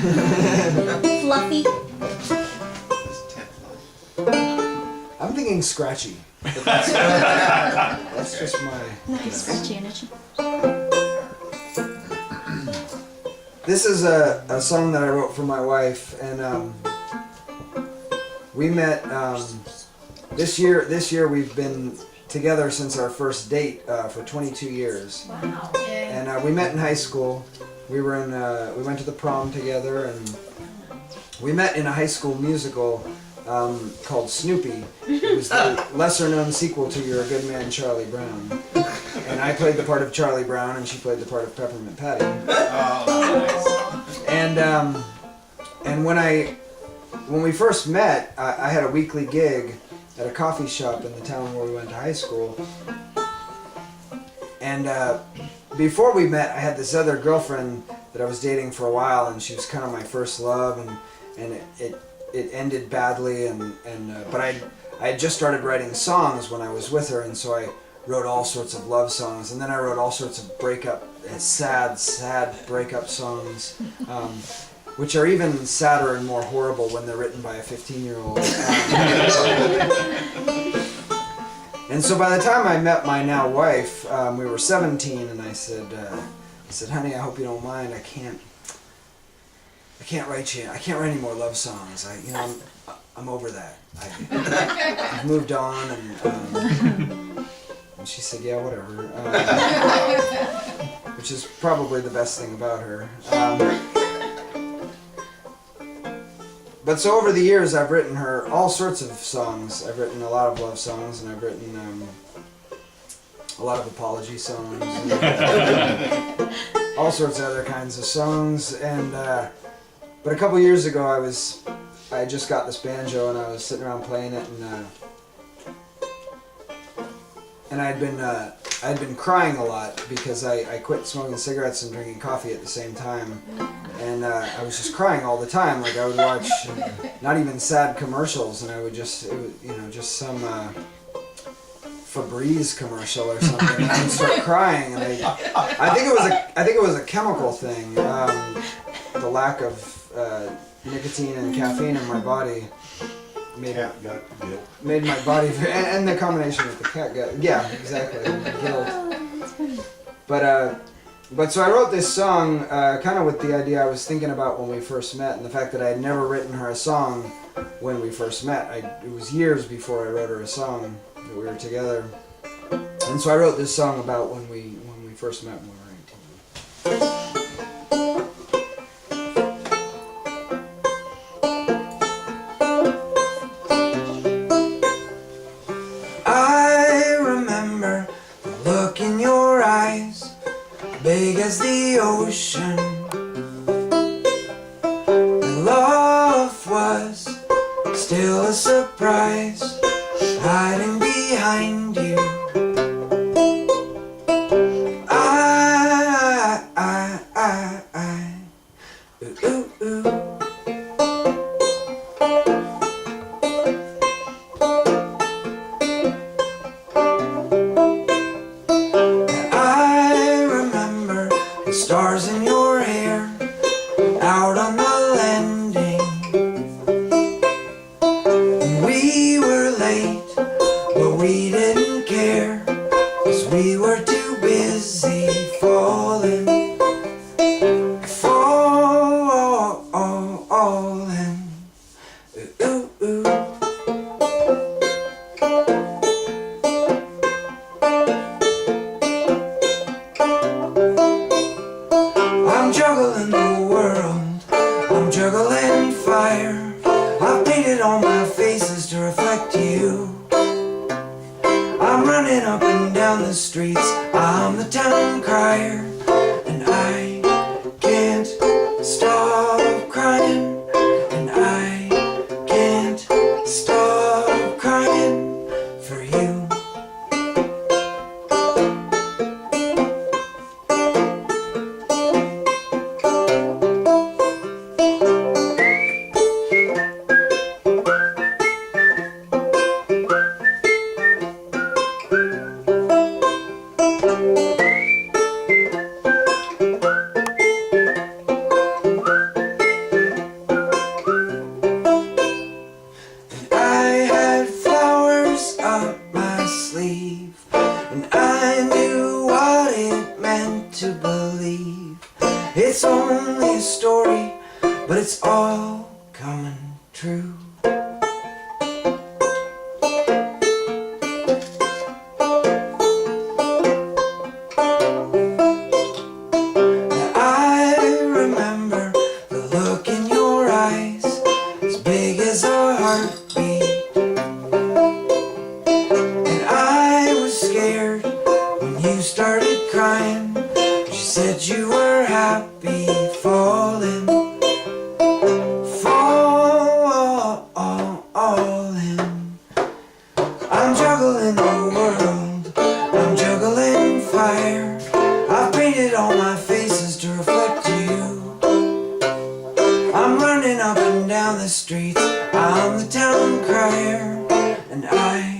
Fluffy. I'm thinking scratchy. That's just my... Nice scratchy energy. This is a song that I wrote for my wife, and we met this year. We've been together since our first date for 22 years. Wow. And we met in high school. We went to the prom together, and we met in a high school musical called Snoopy. It was the lesser-known sequel to You're a Good Man, Charlie Brown. And I played the part of Charlie Brown, and she played the part of Peppermint Patty. Oh, nice. And when we first met, I had a weekly gig at a coffee shop in the town where we went to high school. And before we met, I had this other girlfriend that I was dating for a while, and she was kind of my first love, and it ended badly, but I had just started writing songs when I was with her, and so I wrote all sorts of love songs, and then I wrote all sorts of sad breakup songs, which are even sadder and more horrible when they're written by a 15-year-old. And so by the time I met my now wife, we were 17, and I said, honey, I hope you don't mind. I can't write any more love songs. I'm over that. I've moved on, and she said, yeah, whatever. Which is probably the best thing about her. But so over the years, I've written her all sorts of songs. I've written a lot of love songs, and I've written a lot of apology songs, and all sorts of other kinds of songs. And but a couple years ago, I just got this banjo, and I was sitting around playing it, and I'd been crying a lot because I quit smoking cigarettes and drinking coffee at the same time, and I was just crying all the time. Like I would watch not even sad commercials, and I would just some Febreze commercial or something, and I would start crying. And I think it was a chemical thing, the lack of nicotine and caffeine in my body. Made my body, and the combination with the cat gut, yeah, exactly, guilt. But so I wrote this song kind of with the idea I was thinking about when we first met, and the fact that I had never written her a song when we first met. It was years before I wrote her a song that we were together, and so I wrote this song about when we first met when we were 18. Big as the ocean, and love was still a surprise, hiding behind you. Ooh, ooh, ooh. Stars in your hair, out on the landing. And we were late, but we didn't care, 'cause we were too busy falling. Ooh, ooh. I'm juggling the world, I'm juggling fire. I've painted all my faces to reflect you. I'm running up and down the streets, I'm the town crier, and I can't stop crying, and I can't stop crying for you. and I knew what it meant to believe. It's only a story, but it's all coming true. As a heartbeat, and I was scared when you started crying. She said you were happy falling. I'm juggling the world, I'm juggling fire. I painted all my faces to reflect you. I'm running up and down the streets, I'm the town crier, and I